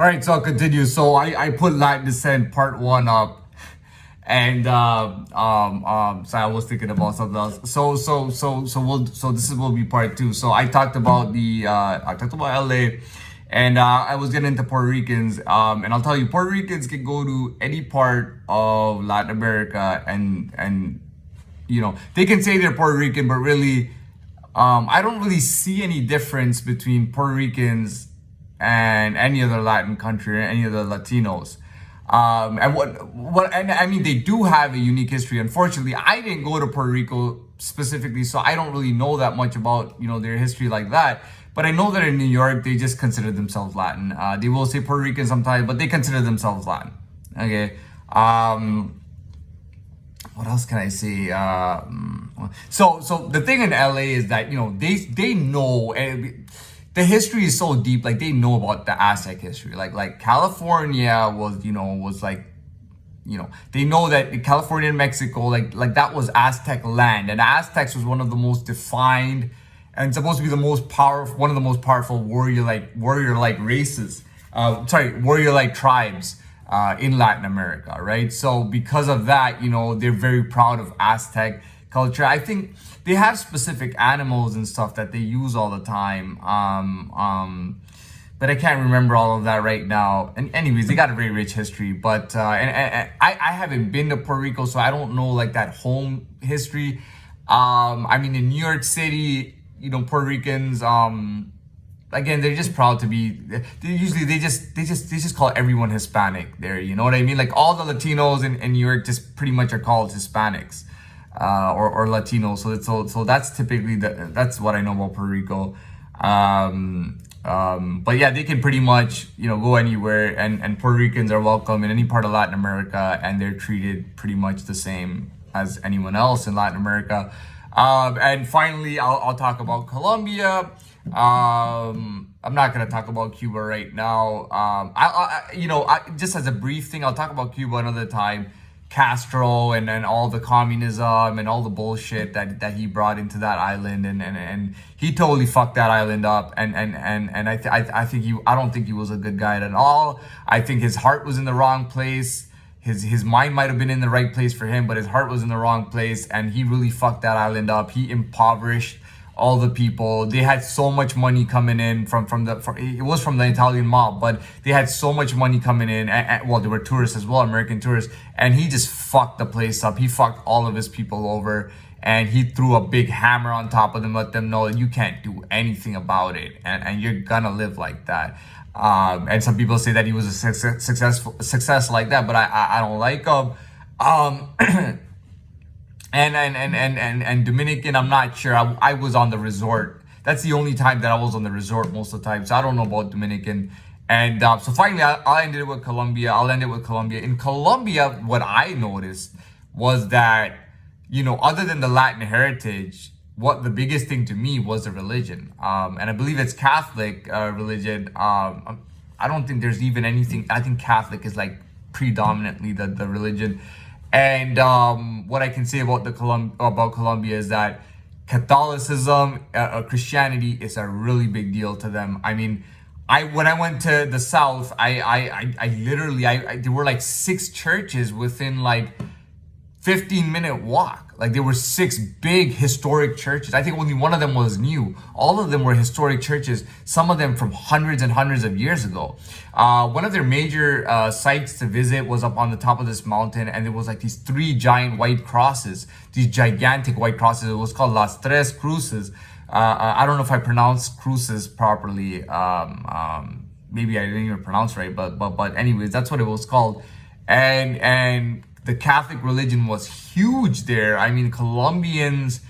All right, so I'll continue. So I put Latin Descent Part One up, and so I was thinking about something else. So this will be Part Two. So I talked about LA, and I was getting into Puerto Ricans. And I'll tell you, Puerto Ricans can go to any part of Latin America, and they can say they're Puerto Rican, but really, I don't really see any difference between Puerto Ricans and any other Latin country or any other Latinos. And I mean, they do have a unique history. Unfortunately, I didn't go to Puerto Rico specifically, so I don't really know that much about, their history like that. But I know that in New York, they just consider themselves Latin. They will say Puerto Rican sometimes, but they consider themselves Latin. Okay. What else can I say? So the thing in LA is that they know. The history is so deep, like they know about the Aztec history. Like California was like, they know that California and Mexico, like that was Aztec land, and Aztecs was one of the most defined and supposed to be one of the most powerful warrior-like races. Warrior-like tribes in Latin America, right? So because of that, they're very proud of Aztec culture. I think they have specific animals and stuff that they use all the time. But I can't remember all of that right now. And anyways, they got a very rich history. But and I haven't been to Puerto Rico, so I don't know like that home history. I mean, in New York City, Puerto Ricans, again, they're just proud to be. They just call everyone Hispanic there. You know what I mean? Like all the Latinos in New York just pretty much are called Hispanics. Or Latino. So that's typically that's what I know about Puerto Rico. But yeah, they can pretty much go anywhere, and Puerto Ricans are welcome in any part of Latin America, and they're treated pretty much the same as anyone else in Latin America. And finally, I'll talk about Colombia. I'm not gonna talk about Cuba right now. Just as a brief thing, I'll talk about Cuba another time. Castro and all the communism and all the bullshit that he brought into that island, and he totally fucked that island up, and I don't think he was a good guy at all. I think his heart was in the wrong place. His mind might have been in the right place for him, but his heart was in the wrong place, and he really fucked that island up. He impoverished all the people. They had so much money coming in from it was from the Italian mob, but they had so much money coming in, and well, there were tourists as well, American tourists, and he just fucked the place up. He fucked all of his people over, and he threw a big hammer on top of them, let them know that you can't do anything about it, and you're gonna live like that. And some people say that he was a success like that, but I don't like him. And Dominican, I'm not sure. I was on the resort. That's the only time that I was on the resort most of the time. So I don't know about Dominican. And so finally, I'll end it with Colombia. In Colombia, what I noticed was that, other than the Latin heritage, what the biggest thing to me was the religion. And I believe it's Catholic religion. I don't think there's even anything. I think Catholic is like predominantly the religion. And what I can say about Colombia is that Catholicism, Christianity is a really big deal to them. I mean, when I went to the South, I literally there were like 6 churches within like 15-minute walk. Like there were 6 big historic churches. I think only one of them was new. All of them were historic churches, some of them from hundreds and hundreds of years ago. One of their major sites to visit was up on the top of this mountain, and there was like these 3 giant white crosses, these gigantic white crosses. It was called Las Tres Cruces. I don't know if I pronounced cruces properly. Maybe I didn't even pronounce right, but anyways, that's what it was called. And the Catholic religion was huge there. I mean, Colombians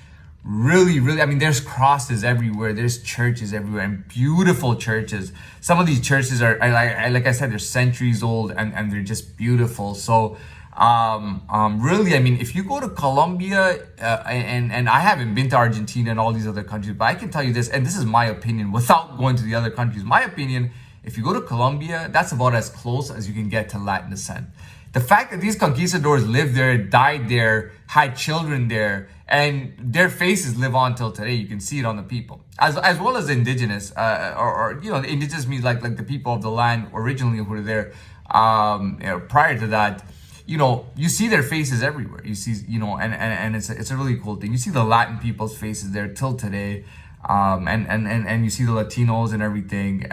really, I mean, there's crosses everywhere. There's churches everywhere, and beautiful churches. Some of these churches are, like I said, they're centuries old, and they're just beautiful. So, really, I mean, if you go to Colombia, and I haven't been to Argentina and all these other countries, but I can tell you this, and this is my opinion, without going to the other countries. My opinion If you go to Colombia, that's about as close as you can get to Latin descent. The fact that these conquistadors lived there, died there, had children there, and their faces live on till today. You can see it on the people, as well as indigenous, or indigenous means like the people of the land originally who were there, prior to that. You see their faces everywhere. You see, and it's a really cool thing. You see the Latin people's faces there till today, and you see the Latinos and everything,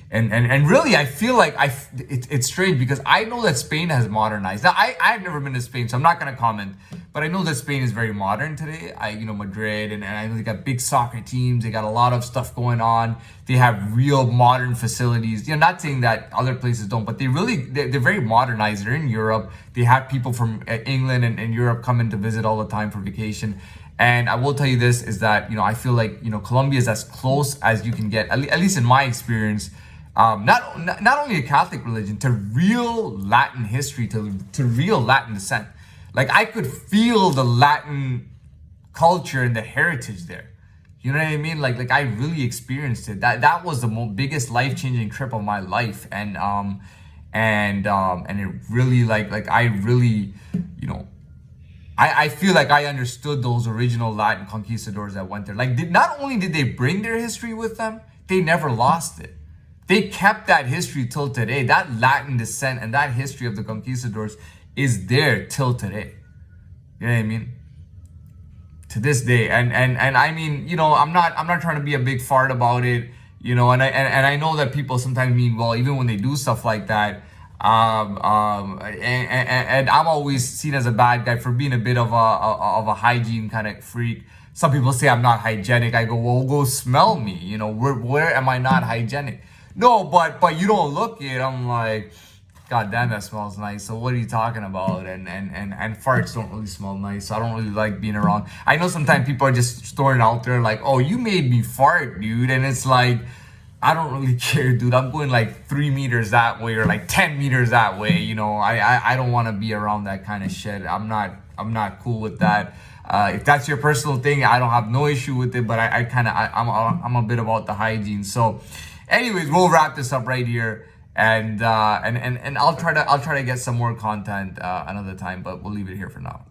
and really, I feel like it's strange because I know that Spain has modernized. Now, I've never been to Spain, so I'm not going to comment, but I know that Spain is very modern today. Madrid, and I know they got big soccer teams. They got a lot of stuff going on. They have real modern facilities. Not saying that other places don't, but they're very modernized. They're in Europe. They have people from England and Europe coming to visit all the time for vacation. And I will tell you this is that, I feel like, Colombia is as close as you can get, at least in my experience, not only a Catholic religion, to real Latin history, to real Latin descent. Like, I could feel the Latin culture and the heritage there. You know what I mean? Like I really experienced it. That was the biggest life-changing trip of my life, and it really I really, I feel like I understood those original Latin conquistadors that went there. Not only did they bring their history with them, they never lost it. They kept that history till today. That Latin descent and that history of the conquistadors is there till today. You know what I mean? To this day. And I mean, I'm not trying to be a big fart about it, and I know that people sometimes mean, well, even when they do stuff like that, and I'm always seen as a bad guy for being a bit of a hygiene kind of freak. Some people say I'm not hygienic. I go, well, go smell me. Where am I not hygienic? No, but you don't look it. I'm like, God damn, that smells nice. So what are you talking about? And farts don't really smell nice. So I don't really like being around. I know sometimes people are just throwing out there like, oh, you made me fart, dude. And it's like, I don't really care, dude. I'm going like 3 meters that way or like 10 meters that way. I don't want to be around that kind of shit. I'm not cool with that. If that's your personal thing, I don't have no issue with it. But I'm a bit about the hygiene. So, anyways, we'll wrap this up right here, and I'll try to get some more content another time. But we'll leave it here for now.